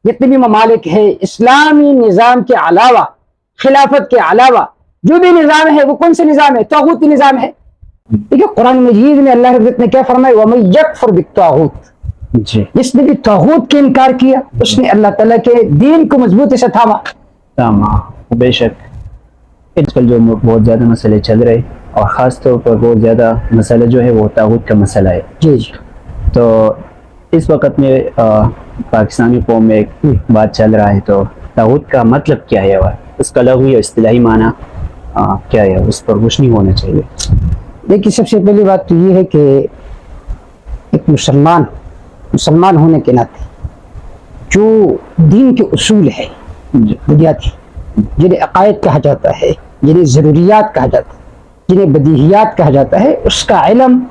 जितने भी ममालिक है इस्लामी निज़ाम के अलावा, खिलाफत के अलावा जो भी निज़ाम है वो कौन सा निज़ाम है? तौगूती निज़ाम है। देखिए कुरान मजीद में अल्लाह रब्बुल इज़्ज़त ने क्या फरमाया, वमन यकफुर बित्तागूत, जिसने भी तौगूत के इनकार किया उसने अल्लाह ताला के दीन को मजबूती से थामा। बेशक आजकल जो बहुत ज़्यादा मसले चल रहे और ख़ास तौर पर बहुत ज़्यादा मसला जो है वो तागूत का मसला है। जी जी। तो इस वक्त में पाकिस्तानी कौम में एक बात चल रहा है, तो तागूत का मतलब क्या है और उसका लग़वी और इस्तिलाही माना क्या है, उस पर कुछ नहीं होना चाहिए। देखिए सबसे पहली बात तो ये है कि एक मुसलमान होने के नाते जो दीन के उसूल है बुनियादी, जिन्हें अकायद कहा जाता है, जिन्हें ज़रूरियात कहा जाता है, जिन्हें बदीहियात कहा जाता है, उसका इल्म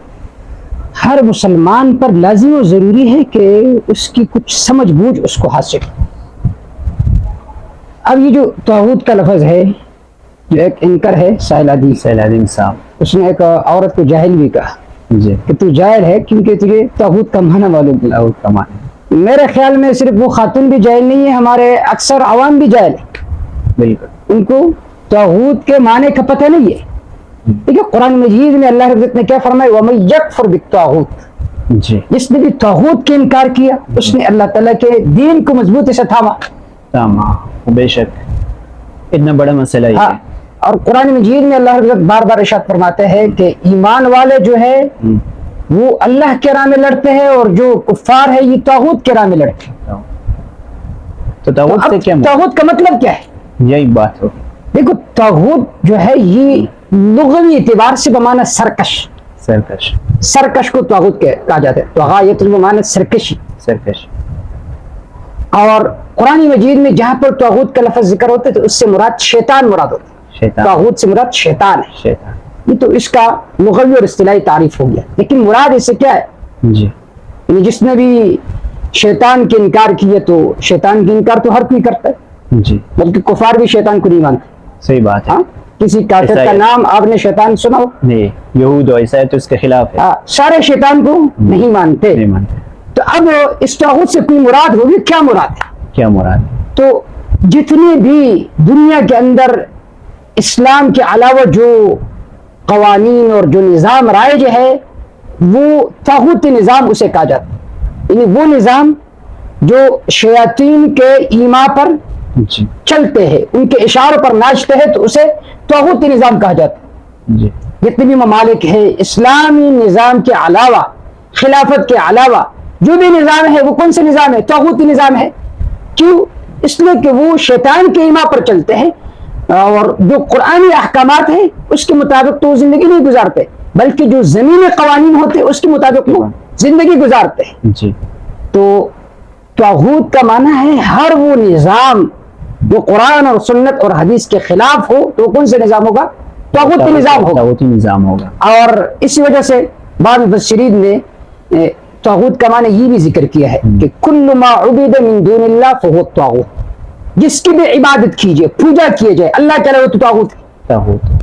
हर मुसलमान पर लाजिम और ज़रूरी है कि उसकी कुछ समझ बूझ उसको हासिल। अब ये जो तागूत का लफ्ज़ है, जो एक इनकर है साहिल अदीम साहब, उसने एक औरत को जाहिल भी कहा जी कि तू जाहिल है क्योंकि तुझे तागूत का माना मालूम नहीं। तागूत का माना, मेरे ख्याल में सिर्फ वो खातून भी जाहिल नहीं है, हमारे अक्सर आवाम भी जाहिल है, बिल्कुल उनको तागूत के माने का पता नहीं है। देखिए कुरान मजीद में अल्लाह रब्बुल इज़्ज़त ने क्या फरमाया, वमन यकफुर बित्तागूत, जी जिसने भी तागूत के इनकार किया उसने अल्लाह ताला के दीन को मजबूती से थामा। बेशक इतना बड़ा मसला है। हाँ, और कुरान मजीद में अल्लाह रब्बुल इज़्ज़त बार बार इरशाद फरमाते हैं कि ईमान वाले जो है वो अल्लाह के राह में लड़ते हैं और जो कुफ्फार है ये तागूत के राह में लड़ते हैं। तो तागूत से क्या तागूत का मतलब क्या है? यही बात हो। देखो तागूत जो है ये लुग़वी एतबार से बमाना सरकश को तागूत कहा जाता है। तग़ायत बमाना सरकशी। और कुरान मजीद में जहाँ पर तागूत का लफ्ज़ जिक्र होता है तो उससे मुराद शैतान मुराद होता है। तागूत से मुराद शैतान है। ये तो इसका लुग़वी और इस्तिलाही तारीफ हो गया, लेकिन मुराद इससे क्या है जी? यानी जिसने भी शैतान के इनकार किया, तो शैतान के इनकार तो हर कोई करता है जी, बल्कि कुफार भी शैतान को नहीं मानते। सही बात है। हाँ, किसी काफिर का नाम आपने शैतान सुना हो? नहीं, यहूद और ईसाई तो इसके खिलाफ है। सारे शैतान को नहीं मानते। तो अब इस तागूत से कोई मुराद होगी, क्या मुराद है? क्या मुराद? तो जितने भी दुनिया के अंदर इस्लाम के अलावा जो कवानीन और जो निज़ाम राइज है वो तागूती निज़ाम उसे कहा जाता है। यानी वो निज़ाम जो शयातीन के ईमा पर चलते हैं, उनके इशारों पर नाचते हैं, तो उसे तागूती निज़ाम कहा जाता है। जितने भी ममालिक है इस्लामी निज़ाम के अलावा, खिलाफत के अलावा जो भी निज़ाम है वो कौन सा निज़ाम है? तागूती निज़ाम है। क्यों? इसलिए कि वो शैतान के ईमा पर चलते हैं और जो कुरानी अहकामात हैं उसके मुताबिक तो जिंदगी नहीं गुजारते, बल्कि जो ज़मीनी कवानीन होते हैं उसके मुताबिक वो जिंदगी गुजारते हैं जी। तो तागूत का माना है हर वो निज़ाम जो कुरान और सुन्नत और हदीस के खिलाफ हो, तो कौन सा निज़ाम होगा? तागूती निज़ाम होगा। और इसी वजह से बाद मुफस्सिरीन ने तागूत का माना ये भी जिक्र किया है कि कुल्लु मा उबिदा मिन दूनिल्लाह फहुव तागूत, जिसकी भी इबादत कीजिए, पूजा किए जाए अल्लाह के अलावा, तो तागूत है।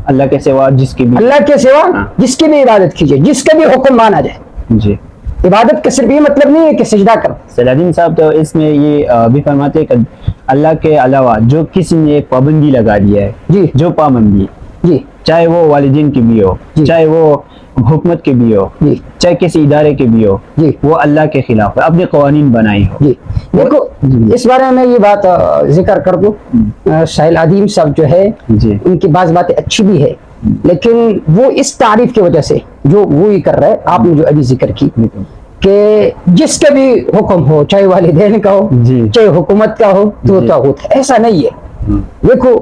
अल्लाह के सिवा जिसकी भी, अल्लाह के सिवा जिसकी भी इबादत कीजिए, जिसका भी हुक्म माना जाए जी। इबादत का सिर्फ ये मतलब नहीं है कि सजदा करो। सलादीन साहब तो इसमें ये भी फरमाते हैं कि अल्लाह के अलावा जो किसी ने एक पाबंदी लगा दिया है जी, जो पाबंदी जी, चाहे वो वालिदैन की भी हो, चाहे वो हुकूमत के भी हो, चाहे किसी इदारे के भी हो, वो अल्लाह के खिलाफ है, अपने कवानीन बनाई हो। जी देखो इस बारे में ये बात जिक्र कर दो, साहिल अदीम साहब जो है उनकी बात बातें अच्छी भी है, लेकिन वो इस तारीफ की वजह से जो वो ही कर रहे हैं, आपने जो अभी जिक्र की कि जिसका भी हुक्म हो, चाहे वालिदैन का हो, चाहे हुकूमत का हो, तो तागूत है। ऐसा नहीं है। देखो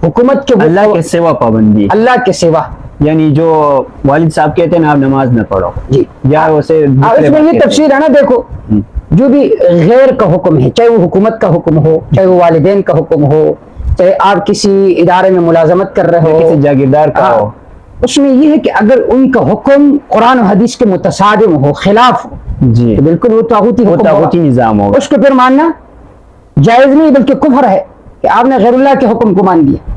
हुकूमत के अल्लाह के सिवा पाबंदी, अल्लाह के सिवा यानी जो वालिद साहब कहते हैं ना आप नमाज न पढ़ो जी, या उसे इसमें ये तफसीर है ना। देखो जो भी गैर का हुक्म है, चाहे वो हुकूमत का हुक्म हो, चाहे वो वालिदैन का हुक्म हो, चाहे आप किसी इदारे में मुलाजमत कर रहे हो, किसी जागीरदार का हो, उसमें ये है कि अगर उनका हुक्म कुरान और हदीस के मुतसादिम हो, खिलाफ हो, जी, तो बिल्कुल वो तागूती निजाम होगा। उसको फिर मानना जायज नहीं बल्कि कुफ्र है कि आपने गैरुल्लाह के हुक्म को मान लिया।